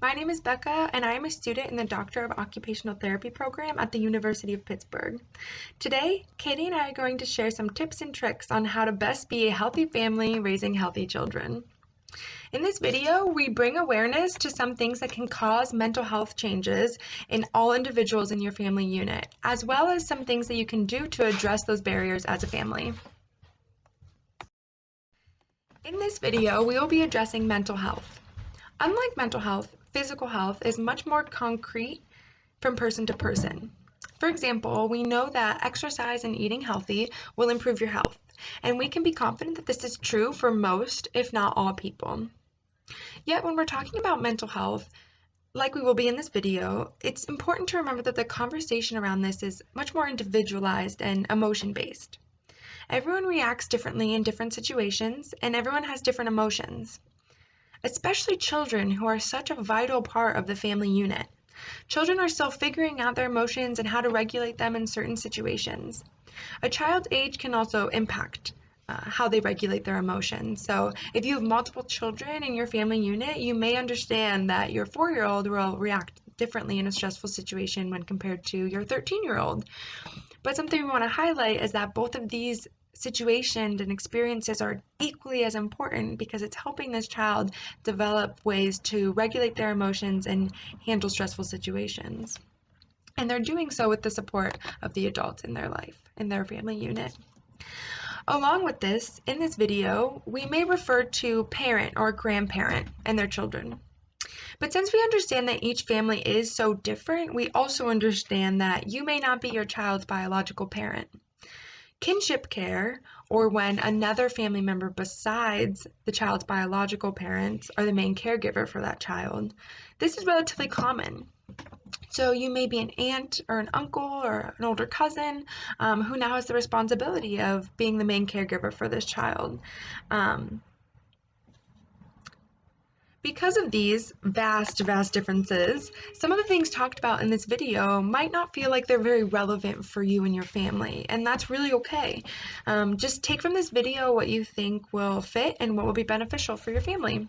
My name is Becca, and I am a student in the Doctor of Occupational Therapy program at the University of Pittsburgh. Today, Katie and I are going to share some tips and tricks on how to best be a healthy family raising healthy children. In this video, we bring awareness to some things that can cause mental health changes in all individuals in your family unit, as well as some things that you can do to address those barriers as a family. In this video, we will be addressing mental health. Unlike mental health, physical health is much more concrete from person to person. For example, we know that exercise and eating healthy will improve your health, and we can be confident that this is true for most, if not all, people. Yet when we're talking about mental health, like we will be in this video, it's important to remember that the conversation around this is much more individualized and emotion-based. Everyone reacts differently in different situations, and everyone has different emotions. Especially children, who are such a vital part of the family unit. Children are still figuring out their emotions and how to regulate them in certain situations. A child's age can also impact how they regulate their emotions. So if you have multiple children in your family unit, you may understand that your 4-year-old will react differently in a stressful situation when compared to your 13-year-old. But something we want to highlight is that both of these situations and experiences are equally as important because it's helping this child develop ways to regulate their emotions and handle stressful situations. And they're doing so with the support of the adults in their life, in their family unit. Along with this, in this video, we may refer to parent or grandparent and their children. But since we understand that each family is so different, we also understand that you may not be your child's biological parent. Kinship care, or when another family member besides the child's biological parents are the main caregiver for that child, this is relatively common. So you may be an aunt or an uncle or an older cousin who now has the responsibility of being the main caregiver for this child. Because of these vast differences, some of the things talked about in this video might not feel like they're very relevant for you and your family, and that's really okay. Just take from this video what you think will fit and what will be beneficial for your family.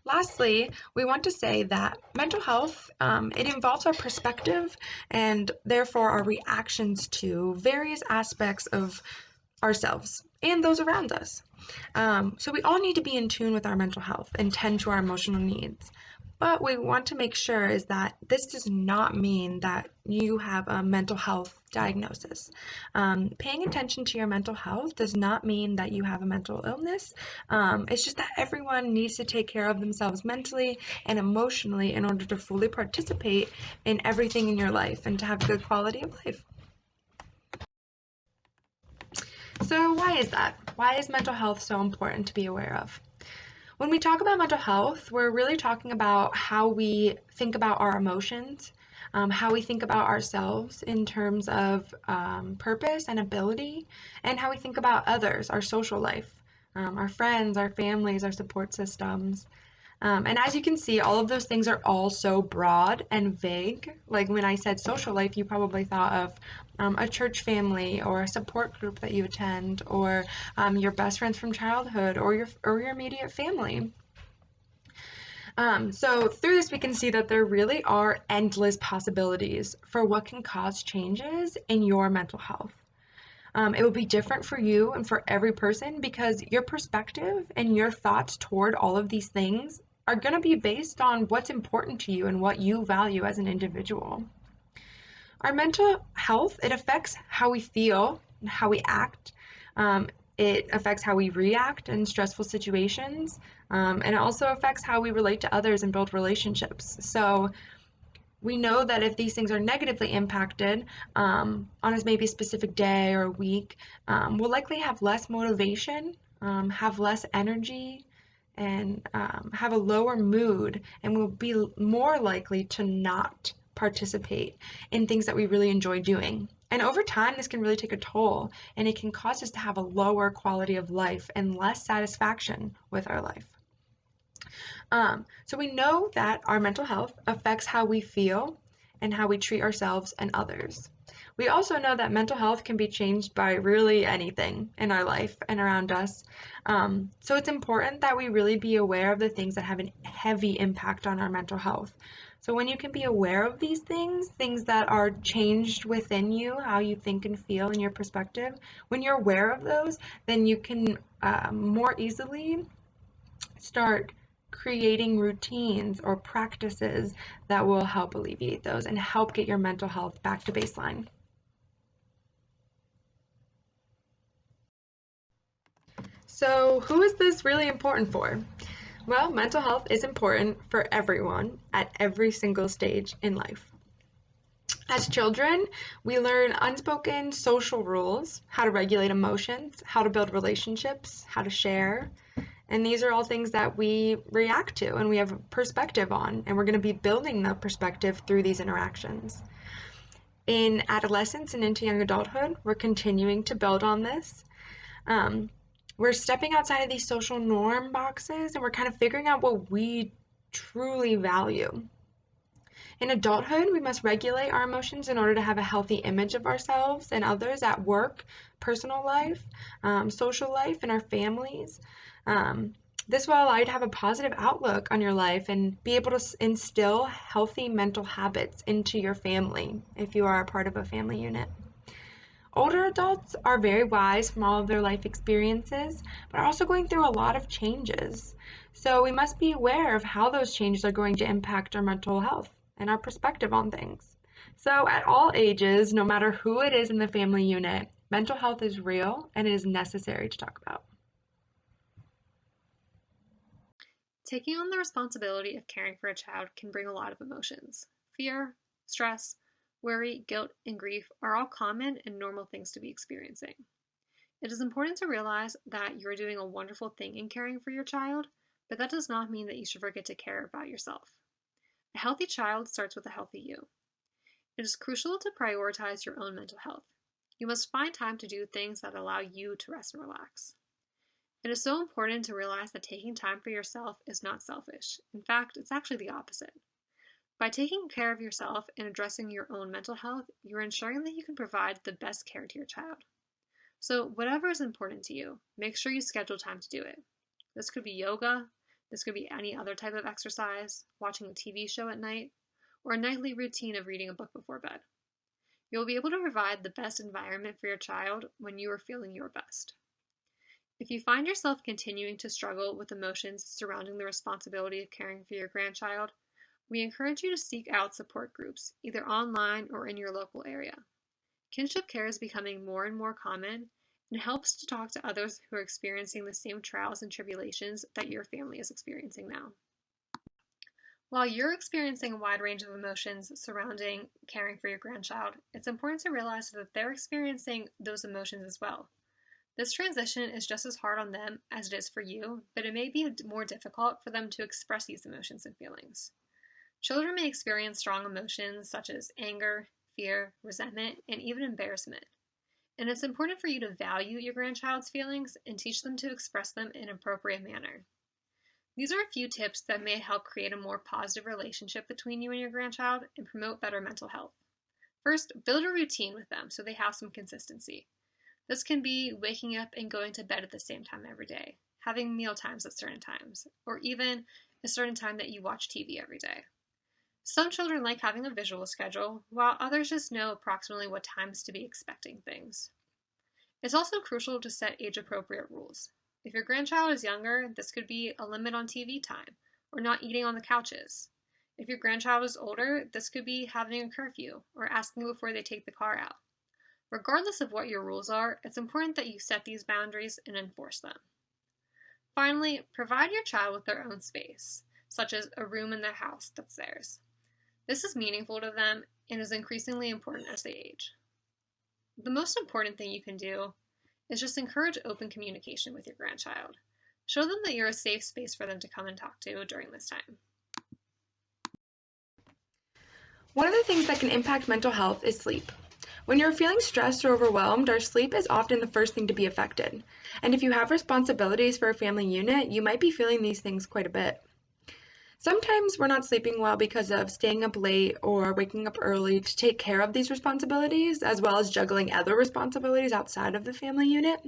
Lastly, we want to say that mental health, it involves our perspective and therefore our reactions to various aspects of ourselves and those around us. So we all need to be in tune with our mental health and tend to our emotional needs. But we want to make sure is that this does not mean that you have a mental health diagnosis. Paying attention to your mental health does not mean that you have a mental illness. It's just that everyone needs to take care of themselves mentally and emotionally in order to fully participate in everything in your life and to have a good quality of life. So why is that? Why is mental health so important to be aware of? When we talk about mental health, we're really talking about how we think about our emotions, how we think about ourselves in terms of purpose and ability, and how we think about others, our social life, our friends, our families, our support systems. And as you can see, all of those things are all so broad and vague. Like when I said social life, you probably thought of a church family or a support group that you attend, or your best friends from childhood, or your immediate family. So through this, we can see that there really are endless possibilities for what can cause changes in your mental health. It will be different for you and for every person because your perspective and your thoughts toward all of these things are going to be based on what's important to you and what you value as an individual. Our mental health, it affects how we feel and how we act. It affects how we react in stressful situations. And it also affects how we relate to others and build relationships. So we know that if these things are negatively impacted on maybe a specific day or week, we'll likely have less motivation, have less energy, and have a lower mood, and we'll be more likely to not participate in things that we really enjoy doing. And over time, this can really take a toll, and it can cause us to have a lower quality of life and less satisfaction with our life. So we know that our mental health affects how we feel and how we treat ourselves and others. We also know that mental health can be changed by really anything in our life and around us. So it's important that we really be aware of the things that have a heavy impact on our mental health. So when you can be aware of these things that are changed within you, how you think and feel and your perspective, when you're aware of those, then you can more easily start creating routines or practices that will help alleviate those and help get your mental health back to baseline. So, who is this really important for? Well, mental health is important for everyone at every single stage in life. As children, we learn unspoken social rules, how to regulate emotions, how to build relationships, how to share. And these are all things that we react to and we have a perspective on, and we're going to be building the perspective through these interactions. In adolescence and into young adulthood, we're continuing to build on this. We're stepping outside of these social norm boxes and we're kind of figuring out what we truly value. In adulthood, we must regulate our emotions in order to have a healthy image of ourselves and others at work, personal life, social life, and our families. This will allow you to have a positive outlook on your life and be able to instill healthy mental habits into your family if you are a part of a family unit. Older adults are very wise from all of their life experiences, but are also going through a lot of changes. So we must be aware of how those changes are going to impact our mental health and our perspective on things. So at all ages, no matter who it is in the family unit, mental health is real and it is necessary to talk about. Taking on the responsibility of caring for a child can bring a lot of emotions. Fear, stress, worry, guilt, and grief are all common and normal things to be experiencing. It is important to realize that you're doing a wonderful thing in caring for your child, but that does not mean that you should forget to care about yourself. A healthy child starts with a healthy you. It is crucial to prioritize your own mental health. You must find time to do things that allow you to rest and relax. It is so important to realize that taking time for yourself is not selfish. In fact, it's actually the opposite. By taking care of yourself and addressing your own mental health, you're ensuring that you can provide the best care to your child. So, whatever is important to you, make sure you schedule time to do it. This could be yoga, this could be any other type of exercise, watching a TV show at night, or a nightly routine of reading a book before bed. You'll be able to provide the best environment for your child when you are feeling your best. If you find yourself continuing to struggle with emotions surrounding the responsibility of caring for your grandchild, we encourage you to seek out support groups, either online or in your local area. Kinship care is becoming more and more common and helps to talk to others who are experiencing the same trials and tribulations that your family is experiencing now. While you're experiencing a wide range of emotions surrounding caring for your grandchild, it's important to realize that they're experiencing those emotions as well. This transition is just as hard on them as it is for you, but it may be more difficult for them to express these emotions and feelings. Children may experience strong emotions such as anger, fear, resentment, and even embarrassment. And it's important for you to value your grandchild's feelings and teach them to express them in an appropriate manner. These are a few tips that may help create a more positive relationship between you and your grandchild and promote better mental health. First, build a routine with them so they have some consistency. This can be waking up and going to bed at the same time every day, having meal times at certain times, or even a certain time that you watch TV every day. Some children like having a visual schedule, while others just know approximately what times to be expecting things. It's also crucial to set age-appropriate rules. If your grandchild is younger, this could be a limit on TV time, or not eating on the couches. If your grandchild is older, this could be having a curfew, or asking before they take the car out. Regardless of what your rules are, it's important that you set these boundaries and enforce them. Finally, provide your child with their own space, such as a room in their house that's theirs. This is meaningful to them and is increasingly important as they age. The most important thing you can do is just encourage open communication with your grandchild. Show them that you're a safe space for them to come and talk to during this time. One of the things that can impact mental health is sleep. When you're feeling stressed or overwhelmed, our sleep is often the first thing to be affected. And if you have responsibilities for a family unit, you might be feeling these things quite a bit. Sometimes we're not sleeping well because of staying up late or waking up early to take care of these responsibilities, as well as juggling other responsibilities outside of the family unit.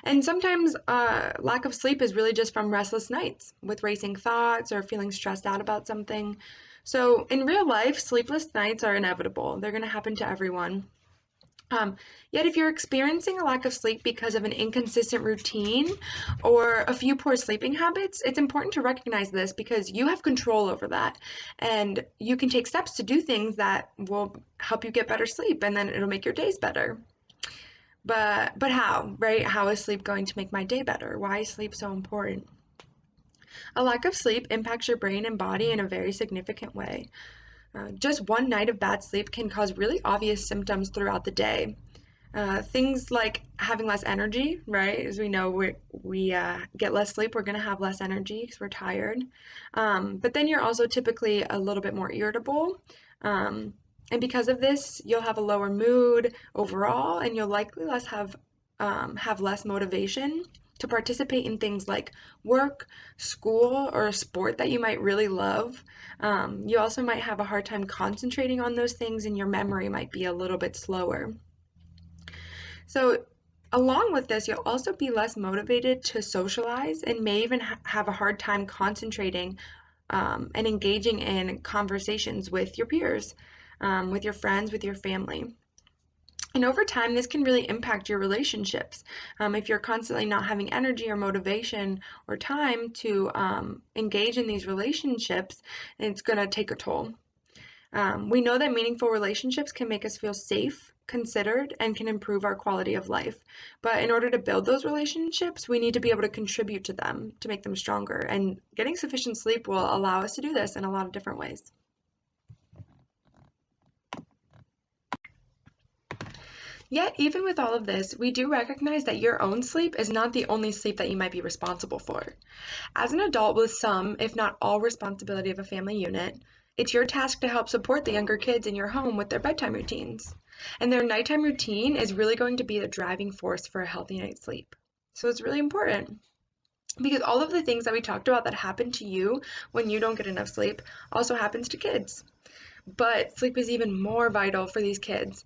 And sometimes lack of sleep is really just from restless nights with racing thoughts or feeling stressed out about something. So, in real life, sleepless nights are inevitable. They're going to happen to everyone. Um, Yet, if you're experiencing a lack of sleep because of an inconsistent routine or a few poor sleeping habits, it's important to recognize this because you have control over that. And you can take steps to do things that will help you get better sleep, and then it'll make your days better. But how, right? How is sleep going to make my day better? Why is sleep so important? A lack of sleep impacts your brain and body in a very significant way. Just one night of bad sleep can cause really obvious symptoms throughout the day. Things like having less energy, right? As we know, we get less sleep, we're going to have less energy because we're tired. But then you're also typically a little bit more irritable. And because of this, you'll have a lower mood overall, and you'll likely have less motivation to participate in things like work, school, or a sport that you might really love. You also might have a hard time concentrating on those things, and your memory might be a little bit slower. So, along with this, you'll also be less motivated to socialize and may even have a hard time concentrating and engaging in conversations with your peers, with your friends, with your family. And over time, this can really impact your relationships. If you're constantly not having energy or motivation or time to engage in these relationships, it's going to take a toll. We know that meaningful relationships can make us feel safe, considered, and can improve our quality of life. But in order to build those relationships, we need to be able to contribute to them to make them stronger. And getting sufficient sleep will allow us to do this in a lot of different ways. Yet, even with all of this, we do recognize that your own sleep is not the only sleep that you might be responsible for. As an adult with some, if not all, responsibility of a family unit, it's your task to help support the younger kids in your home with their bedtime routines. And their nighttime routine is really going to be the driving force for a healthy night's sleep. So it's really important because all of the things that we talked about that happen to you when you don't get enough sleep also happens to kids. But sleep is even more vital for these kids.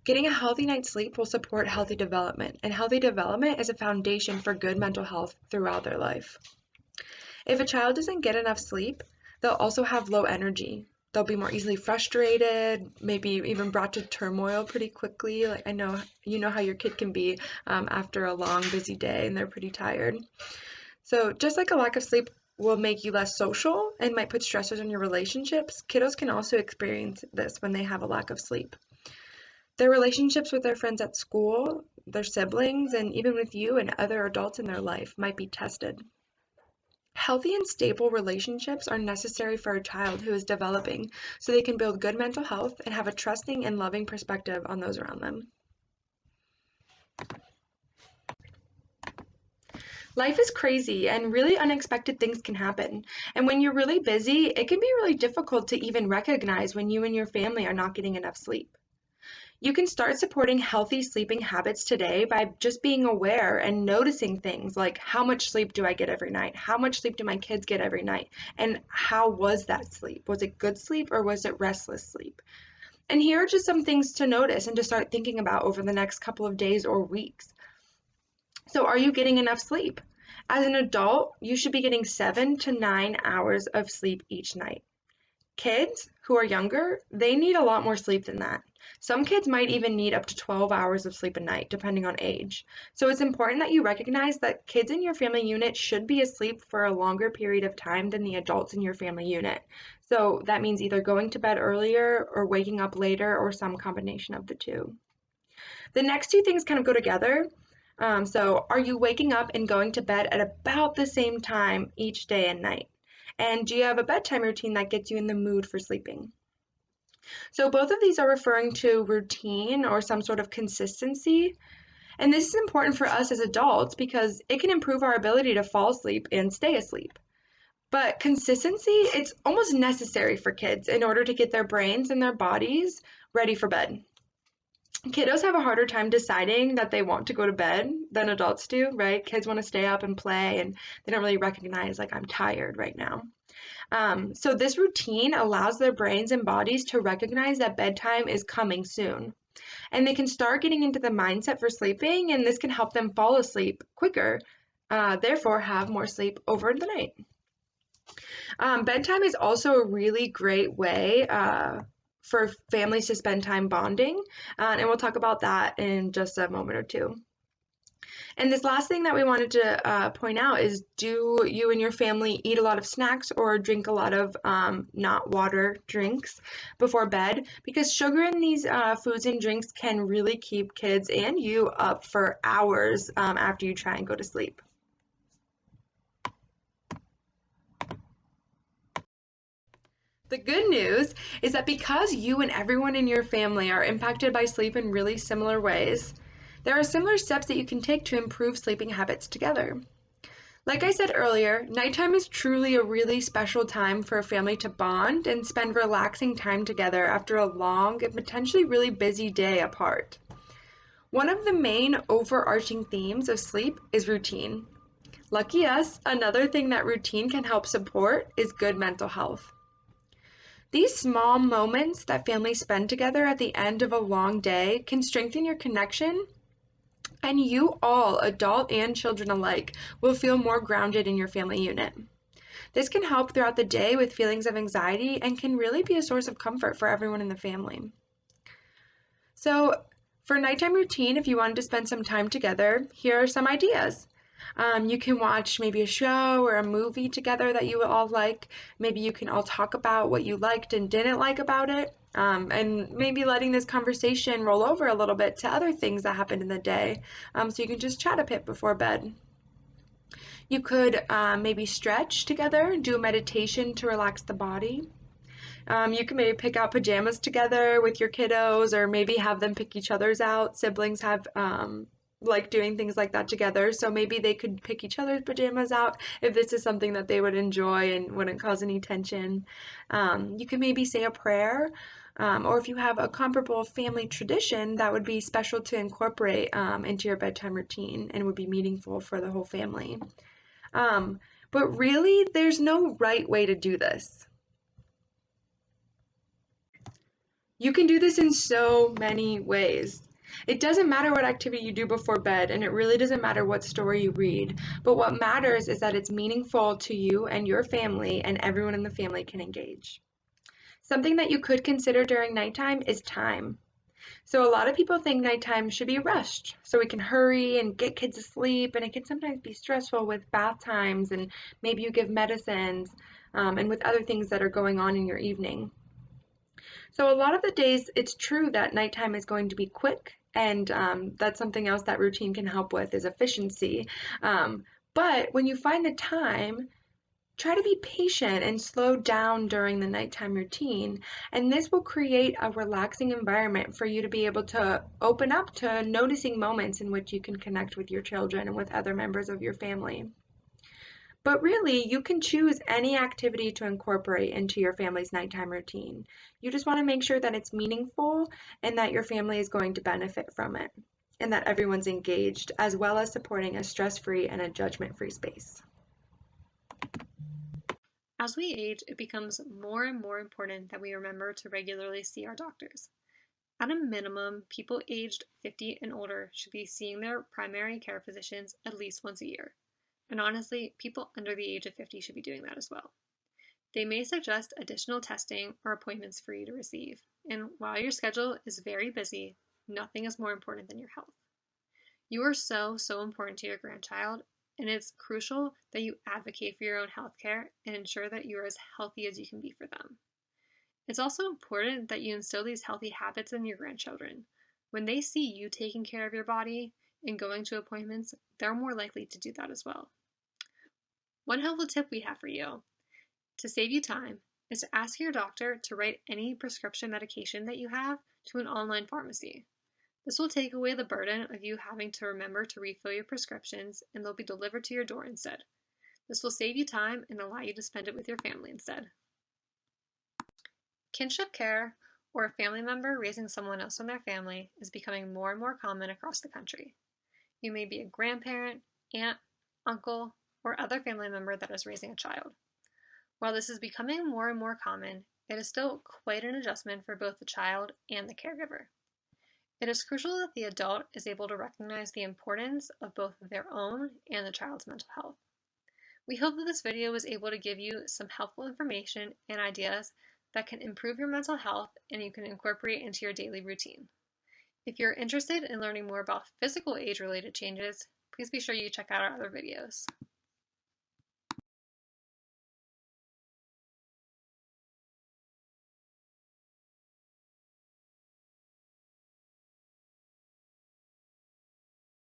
Getting a healthy night's sleep will support healthy development, and healthy development is a foundation for good mental health throughout their life. If a child doesn't get enough sleep, they'll also have low energy. They'll be more easily frustrated, maybe even brought to turmoil pretty quickly. Like I know you know how your kid can be after a long, busy day and they're pretty tired. So just like a lack of sleep will make you less social and might put stressors on your relationships, kiddos can also experience this when they have a lack of sleep. Their relationships with their friends at school, their siblings, and even with you and other adults in their life might be tested. Healthy and stable relationships are necessary for a child who is developing so they can build good mental health and have a trusting and loving perspective on those around them. Life is crazy and really unexpected things can happen. And when you're really busy, it can be really difficult to even recognize when you and your family are not getting enough sleep. You can start supporting healthy sleeping habits today by just being aware and noticing things like how much sleep do I get every night? How much sleep do my kids get every night? And how was that sleep? Was it good sleep or was it restless sleep? And here are just some things to notice and to start thinking about over the next couple of days or weeks. So, are you getting enough sleep? As an adult, you should be getting 7 to 9 hours of sleep each night. Kids who are younger, they need a lot more sleep than that. Some kids might even need up to 12 hours of sleep a night, depending on age. So it's important that you recognize that kids in your family unit should be asleep for a longer period of time than the adults in your family unit. So that means either going to bed earlier or waking up later or some combination of the two. The next two things kind of go together. So are you waking up and going to bed at about the same time each day and night? And do you have a bedtime routine that gets you in the mood for sleeping? So both of these are referring to routine or some sort of consistency. And this is important for us as adults because it can improve our ability to fall asleep and stay asleep. But consistency, it's almost necessary for kids in order to get their brains and their bodies ready for bed. Kiddos have a harder time deciding that they want to go to bed than adults do, right? Kids want to stay up and play and they don't really recognize like I'm tired right now. So this routine allows their brains and bodies to recognize that bedtime is coming soon. And they can start getting into the mindset for sleeping, and this can help them fall asleep quicker, therefore have more sleep over the night. Bedtime is also a really great way for families to spend time bonding, and we'll talk about that in just a moment or two. And this last thing that we wanted to point out is, do you and your family eat a lot of snacks or drink a lot of not water drinks before bed? Because sugar in these foods and drinks can really keep kids and you up for hours after you try and go to sleep. The good news is that because you and everyone in your family are impacted by sleep in really similar ways, there are similar steps that you can take to improve sleeping habits together. Like I said earlier, nighttime is truly a really special time for a family to bond and spend relaxing time together after a long and potentially really busy day apart. One of the main overarching themes of sleep is routine. Lucky us, another thing that routine can help support is good mental health. These small moments that families spend together at the end of a long day can strengthen your connection, and you all, adult and children alike, will feel more grounded in your family unit. This can help throughout the day with feelings of anxiety and can really be a source of comfort for everyone in the family. So, for nighttime routine, if you wanted to spend some time together, here are some ideas. You can watch maybe a show or a movie together that you all like. Maybe you can all talk about what you liked and didn't like about it. And maybe letting this conversation roll over a little bit to other things that happened in the day. So you can just chat a bit before bed. You could maybe stretch together, do a meditation to relax the body. You can maybe pick out pajamas together with your kiddos, or maybe have them pick each other's out. Siblings have like doing things like that together, so maybe they could pick each other's pajamas out if this is something that they would enjoy and wouldn't cause any tension. You can maybe say a prayer, or if you have a comparable family tradition that would be special to incorporate into your bedtime routine and would be meaningful for the whole family. But really, there's no right way to do this. You can do this in so many ways. It doesn't matter what activity you do before bed, and it really doesn't matter what story you read. But what matters is that it's meaningful to you and your family, and everyone in the family can engage. Something that you could consider during nighttime is time. So a lot of people think nighttime should be rushed, so we can hurry and get kids asleep, and it can sometimes be stressful with bath times, and maybe you give medicines, and with other things that are going on in your evening. So a lot of the days, it's true that nighttime is going to be quick, and that's something else that routine can help with is efficiency. But when you find the time, try to be patient and slow down during the nighttime routine, and this will create a relaxing environment for you to be able to open up to noticing moments in which you can connect with your children and with other members of your family. But really, you can choose any activity to incorporate into your family's nighttime routine. You just want to make sure that it's meaningful and that your family is going to benefit from it, and that everyone's engaged, as well as supporting a stress-free and a judgment-free space. As we age, it becomes more and more important that we remember to regularly see our doctors. At a minimum, people aged 50 and older should be seeing their primary care physicians at least once a year. And honestly, people under the age of 50 should be doing that as well. They may suggest additional testing or appointments for you to receive. And while your schedule is very busy, nothing is more important than your health. You are so important to your grandchild, and it's crucial that you advocate for your own health care and ensure that you are as healthy as you can be for them. It's also important that you instill these healthy habits in your grandchildren. When they see you taking care of your body and going to appointments, they're more likely to do that as well. One helpful tip we have for you to save you time is to ask your doctor to write any prescription medication that you have to an online pharmacy. This will take away the burden of you having to remember to refill your prescriptions, and they'll be delivered to your door instead. This will save you time and allow you to spend it with your family instead. Kinship care, or a family member raising someone else in their family, is becoming more and more common across the country. You may be a grandparent, aunt, uncle, or other family member that is raising a child. While this is becoming more and more common, it is still quite an adjustment for both the child and the caregiver. It is crucial that the adult is able to recognize the importance of both their own and the child's mental health. We hope that this video was able to give you some helpful information and ideas that can improve your mental health and you can incorporate into your daily routine. If you're interested in learning more about physical age-related changes, please be sure you check out our other videos.